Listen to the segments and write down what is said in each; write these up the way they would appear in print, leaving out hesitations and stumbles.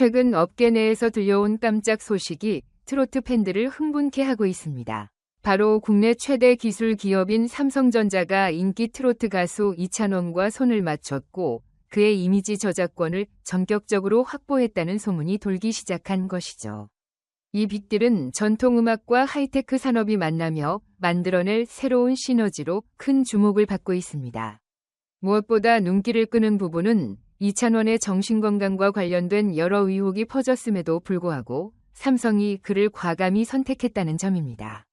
최근 업계 내에서 들려온 깜짝 소식이 트로트 팬들을 흥분케 하고 있습니다. 바로 국내 최대 기술 기업인 삼성전자가 인기 트로트 가수 이찬원과 손을 맞췄고 그의 이미지 저작권을 전격적으로 확보했다는 소문이 돌기 시작한 것이죠. 이 빅딜은 전통음악과 하이테크 산업이 만나며 만들어낼 새로운 시너지로 큰 주목을 받고 있습니다. 무엇보다 눈길을 끄는 부분은 이찬원의 정신건강과 관련된 여러 의혹이 퍼졌음에도 불구하고 삼성이 그를 과감히 선택했다는 점입니다.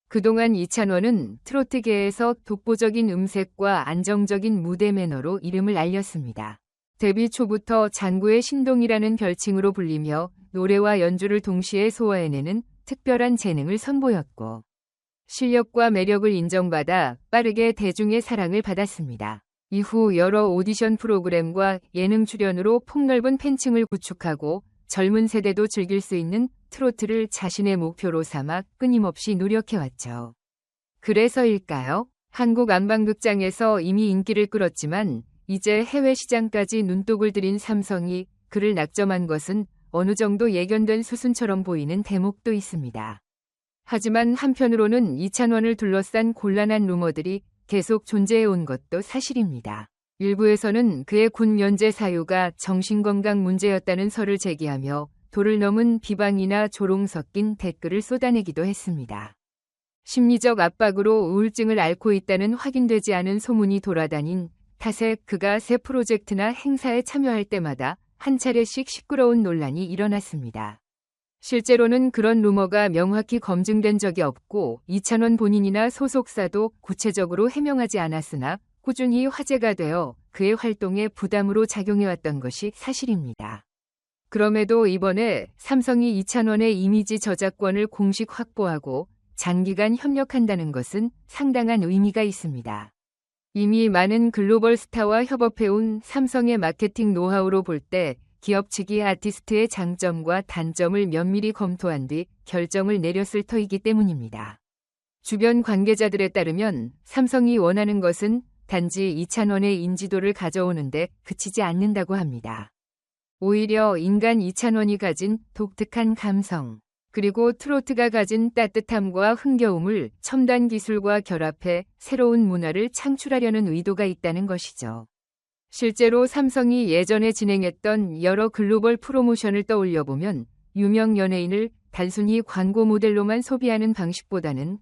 그동안 이찬원은 트로트계에서 독보적인 음색과 안정적인 무대 매너로 이름을 알렸습니다. 데뷔 초부터 장구의 신동이라는 별칭으로 불리며 노래와 연주를 동시에 소화해내는 특별한 재능을 선보였고 실력과 매력을 인정받아 빠르게 대중의 사랑을 받았습니다. 이후 여러 오디션 프로그램과 예능 출연으로 폭넓은 팬층을 구축하고 젊은 세대도 즐길 수 있는 트로트를 자신의 목표로 삼아 끊임없이 노력해왔죠. 그래서일까요? 한국 안방극장에서 이미 인기를 끌었지만 이제 해외 시장까지 눈독을 들인 삼성이 그를 낙점한 것은 어느 정도 예견된 수순처럼 보이는 대목도 있습니다. 하지만 한편으로는 이찬원을 둘러싼 곤란한 루머들이 계속 존재해온 것도 사실입니다. 일부에서는 그의 군 면제 사유가 정신건강 문제였다는 설을 제기하며 도를 넘은 비방이나 조롱 섞인 댓글을 쏟아내기도 했습니다. 심리적 압박으로 우울증을 앓고 있다는 확인되지 않은 소문이 돌아다닌 탓에 그가 새 프로젝트나 행사에 참여할 때마다 한 차례씩 시끄러운 논란이 일어났습니다. 실제로는 그런 루머가 명확히 검증된 적이 없고 이찬원 본인이나 소속사도 구체적으로 해명하지 않았으나 꾸준히 화제가 되어 그의 활동에 부담으로 작용해왔던 것이 사실입니다. 그럼에도 이번에 삼성이 이찬원의 이미지 저작권을 공식 확보하고 장기간 협력한다는 것은 상당한 의미가 있습니다. 이미 많은 글로벌 스타와 협업해온 삼성의 마케팅 노하우로 볼 때 기업 측이 아티스트의 장점과 단점을 면밀히 검토한 뒤 결정을 내렸을 터이기 때문입니다. 주변 관계자들에 따르면 삼성이 원하는 것은 단지 이찬원의 인지도를 가져오는데 그치지 않는다고 합니다. 오히려 인간 이찬원이 가진 독특한 감성, 그리고 트로트가 가진 따뜻함과 흥겨움을 첨단 기술과 결합해 새로운 문화를 창출하려는 의도가 있다는 것이죠. 실제로 삼성이 예전에 진행했던 여러 글로벌 프로모션을 떠올려보면 유명 연예인을 단순히 광고 모델로만 소비하는 방식보다는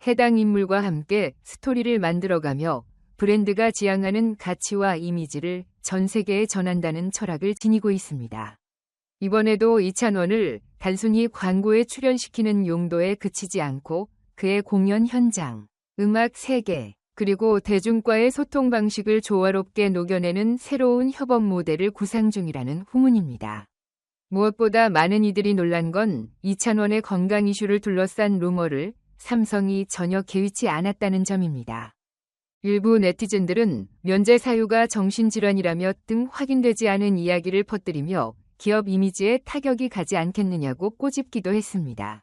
해당 인물과 함께 스토리를 만들어가며 브랜드가 지향하는 가치와 이미지를 전 세계에 전한다는 철학을 지니고 있습니다. 이번에도 이찬원을 단순히 광고에 출연시키는 용도에 그치지 않고 그의 공연 현장, 음악 세계, 그리고 대중과의 소통 방식을 조화롭게 녹여내는 새로운 협업 모델을 구상 중이라는 후문입니다. 무엇보다 많은 이들이 놀란 건 이찬원의 건강 이슈를 둘러싼 루머를 삼성이 전혀 개의치 않았다는 점입니다. 일부 네티즌들은 면제 사유가 정신질환이라며 등 확인되지 않은 이야기를 퍼뜨리며 기업 이미지에 타격이 가지 않겠느냐고 꼬집기도 했습니다.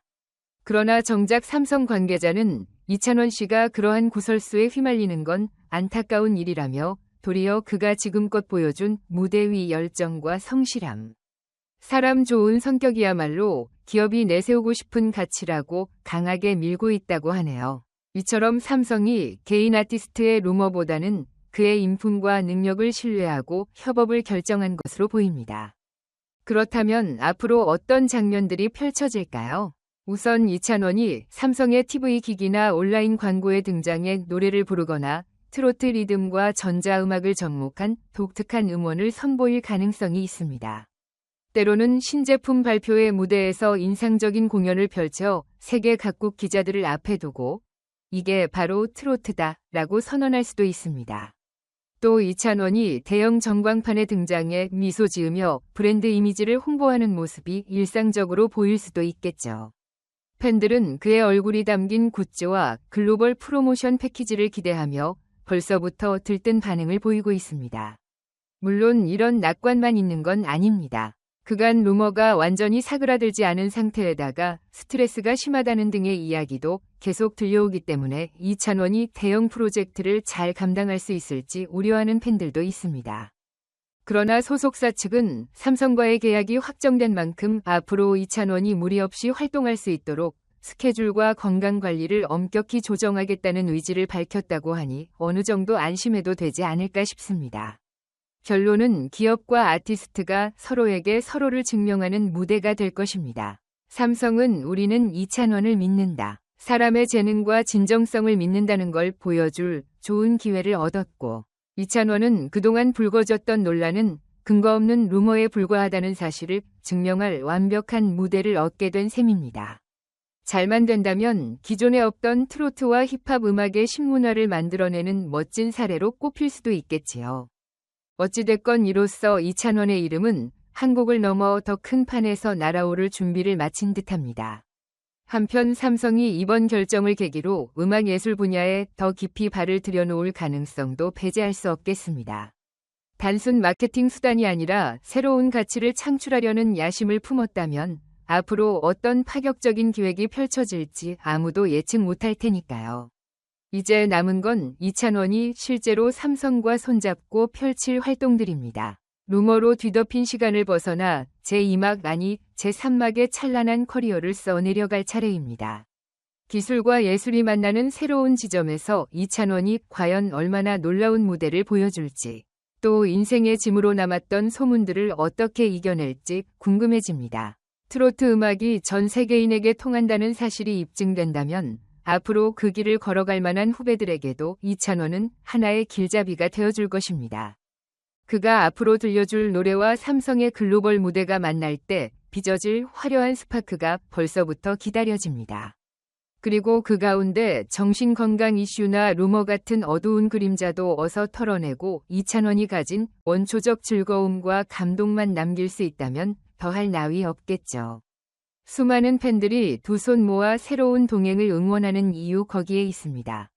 그러나 정작 삼성 관계자는 이찬원 씨가 그러한 구설수에 휘말리는 건 안타까운 일이라며 도리어 그가 지금껏 보여준 무대 위 열정과 성실함, 사람 좋은 성격이야말로 기업이 내세우고 싶은 가치라고 강하게 밀고 있다고 하네요. 이처럼 삼성이 개인 아티스트의 루머보다는 그의 인품과 능력을 신뢰하고 협업을 결정한 것으로 보입니다. 그렇다면 앞으로 어떤 장면들이 펼쳐질까요? 우선 이찬원이 삼성의 TV 기기나 온라인 광고에 등장해 노래를 부르거나 트로트 리듬과 전자음악을 접목한 독특한 음원을 선보일 가능성이 있습니다. 때로는 신제품 발표회 무대에서 인상적인 공연을 펼쳐 세계 각국 기자들을 앞에 두고 이게 바로 트로트다 라고 선언할 수도 있습니다. 또 이찬원이 대형 전광판에 등장해 미소 지으며 브랜드 이미지를 홍보하는 모습이 일상적으로 보일 수도 있겠죠. 팬들은 그의 얼굴이 담긴 굿즈와 글로벌 프로모션 패키지를 기대하며 벌써부터 들뜬 반응을 보이고 있습니다. 물론 이런 낙관만 있는 건 아닙니다. 그간 루머가 완전히 사그라들지 않은 상태에다가 스트레스가 심하다는 등의 이야기도 계속 들려오기 때문에 이찬원이 대형 프로젝트를 잘 감당할 수 있을지 우려하는 팬들도 있습니다. 그러나 소속사 측은 삼성과의 계약이 확정된 만큼 앞으로 이찬원이 무리 없이 활동할 수 있도록 스케줄과 건강 관리를 엄격히 조정하겠다는 의지를 밝혔다고 하니 어느 정도 안심해도 되지 않을까 싶습니다. 결론은 기업과 아티스트가 서로에게 서로를 증명하는 무대가 될 것입니다. 삼성은 우리는 이찬원을 믿는다. 사람의 재능과 진정성을 믿는다는 걸 보여줄 좋은 기회를 얻었고, 이찬원은 그동안 불거졌던 논란은 근거 없는 루머에 불과하다는 사실을 증명할 완벽한 무대를 얻게 된 셈입니다. 잘만 된다면 기존에 없던 트로트와 힙합 음악의 신문화를 만들어내는 멋진 사례로 꼽힐 수도 있겠지요. 어찌됐건 이로써 이찬원의 이름은 한국을 넘어 더 큰 판에서 날아오를 준비를 마친 듯합니다. 한편 삼성이 이번 결정을 계기로 음악예술 분야에 더 깊이 발을 들여놓을 가능성도 배제할 수 없겠습니다. 단순 마케팅 수단이 아니라 새로운 가치를 창출하려는 야심을 품었다면 앞으로 어떤 파격적인 기획이 펼쳐질지 아무도 예측 못할 테니까요. 이제 남은 건 이찬원이 실제로 삼성과 손잡고 펼칠 활동들입니다. 루머로 뒤덮인 시간을 벗어나 제2막 아니 제3막의 찬란한 커리어를 써내려갈 차례입니다. 기술과 예술이 만나는 새로운 지점에서 이찬원이 과연 얼마나 놀라운 무대를 보여줄지, 또 인생의 짐으로 남았던 소문들을 어떻게 이겨낼지 궁금해집니다. 트로트 음악이 전 세계인에게 통한다는 사실이 입증된다면 앞으로 그 길을 걸어갈 만한 후배들에게도 이찬원은 하나의 길잡이가 되어줄 것입니다. 그가 앞으로 들려줄 노래와 삼성의 글로벌 무대가 만날 때 빚어질 화려한 스파크가 벌써부터 기다려집니다. 그리고 그 가운데 정신건강 이슈나 루머 같은 어두운 그림자도 어서 털어내고 이찬원이 가진 원초적 즐거움과 감동만 남길 수 있다면 더할 나위 없겠죠. 수많은 팬들이 두 손 모아 새로운 동행을 응원하는 이유 거기에 있습니다.